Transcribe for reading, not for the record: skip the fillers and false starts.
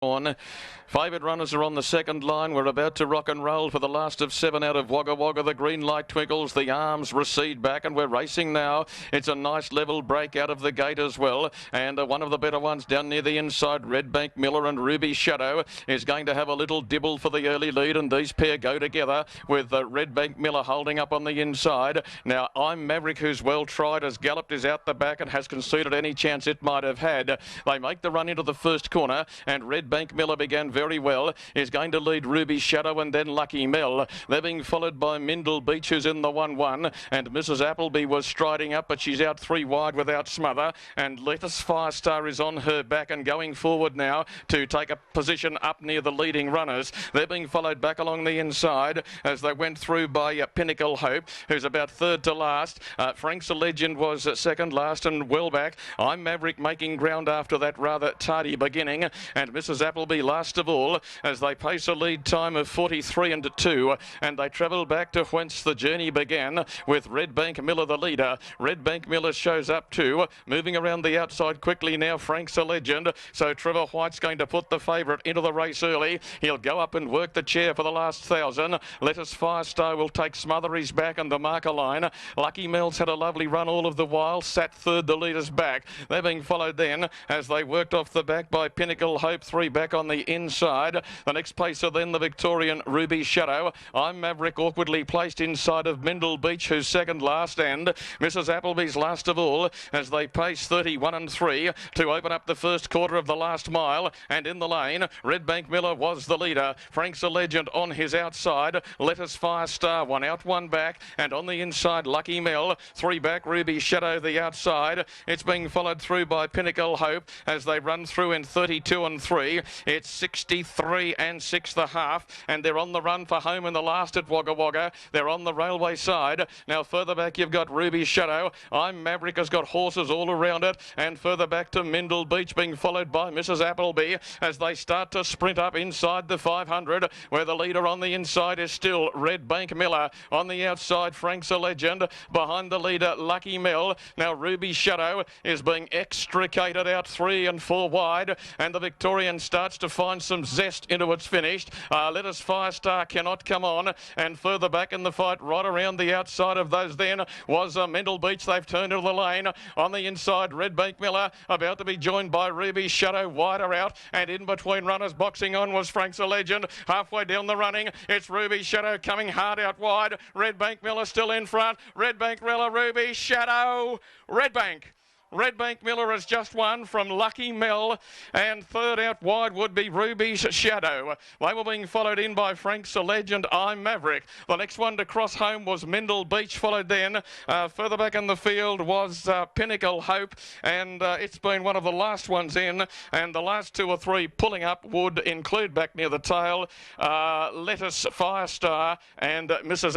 On. Favoured runners are on the second line. We're about to rock and roll for the last of 7 out of Wagga Wagga. The green light twinkles, the arms recede back, and we're racing now. It's a nice level break out of the gate as well. And one of the better ones down near the inside, Redbank Miller and Ruby Shadow, is going to have a little dibble for the early lead, and these pair go together with Redbank Miller holding up on the inside. Now, I'm Maverick, who's well tried, has galloped, is out the back and has conceded any chance it might have had. They make the run into the first corner, and Redbank Miller began very well, is going to lead Ruby Shadow and then Lucky Mel. They're being followed by Mindle Beach, who's in the 1-1, and Mrs. Appleby was striding up, but she's out 3 wide without smother, and Lettuce Firestar is on her back and going forward now to take a position up near the leading runners. They're being followed back along the inside as they went through by Pinnacle Hope, who's about third to last. Frank's a Legend was second last and well back. I'm Maverick making ground after that rather tardy beginning, and Mrs. Appleby last of all as they pace a lead time of 43-2, and they travel back to whence the journey began with Redbank Miller the leader. Redbank Miller shows up too, moving around the outside quickly now. Frank's a Legend, so Trevor White's going to put the favourite into the race early. He'll go up and work the chair for the last 1,000. Lettuce Firestar will take Smothery's back and the marker line. Lucky Mel's had a lovely run all of the while, sat third, the leader's back. They're being followed then as they worked off the back by Pinnacle Hope, 3 back on the inside. The next pacer then the Victorian Ruby Shadow. I'm Maverick awkwardly placed inside of Mindle Beach, who's second last, and Mrs. Appleby's last of all as they pace 31-3 to open up the first quarter of the last mile. And in the lane, Redbank Miller was the leader. Frank's a Legend on his outside. Lettuce Firestar, 1 out, 1 back, and on the inside Lucky Mel, 3 back, Ruby Shadow the outside. It's being followed through by Pinnacle Hope as they run through in 32-3. It's 63-6 the half, and they're on the run for home in the last at Wagga Wagga. They're on the railway side. Now further back you've got Ruby Shadow. I'm Maverick has got horses all around it, and further back to Mindle Beach being followed by Mrs. Appleby as they start to sprint up inside the 500, where the leader on the inside is still Redbank Miller. On the outside, Frank's a Legend. Behind the leader, Lucky Mel. Now Ruby Shadow is being extricated out 3 and 4 wide, and the Victorian starts to find some zest into its finished. Lettuce Firestar cannot come on, and further back in the fight, right around the outside of those then, was Mindle Beach. They've turned into the lane. On the inside, Redbank Miller about to be joined by Ruby Shadow, wider out, and in between runners boxing on was Frank's a Legend. Halfway down the running, it's Ruby Shadow coming hard out wide. Redbank Miller still in front. Redbank Miller, Ruby Shadow, Redbank Miller has just won from Lucky Mel, and third out wide would be Ruby's Shadow. They were being followed in by Frank's a Legend, I'm Maverick. The next one to cross home was Mindle Beach, followed then. Further back in the field was Pinnacle Hope, and it's been one of the last ones in, and the last 2 or 3 pulling up would include back near the tail, Lettuce Firestar and Mrs.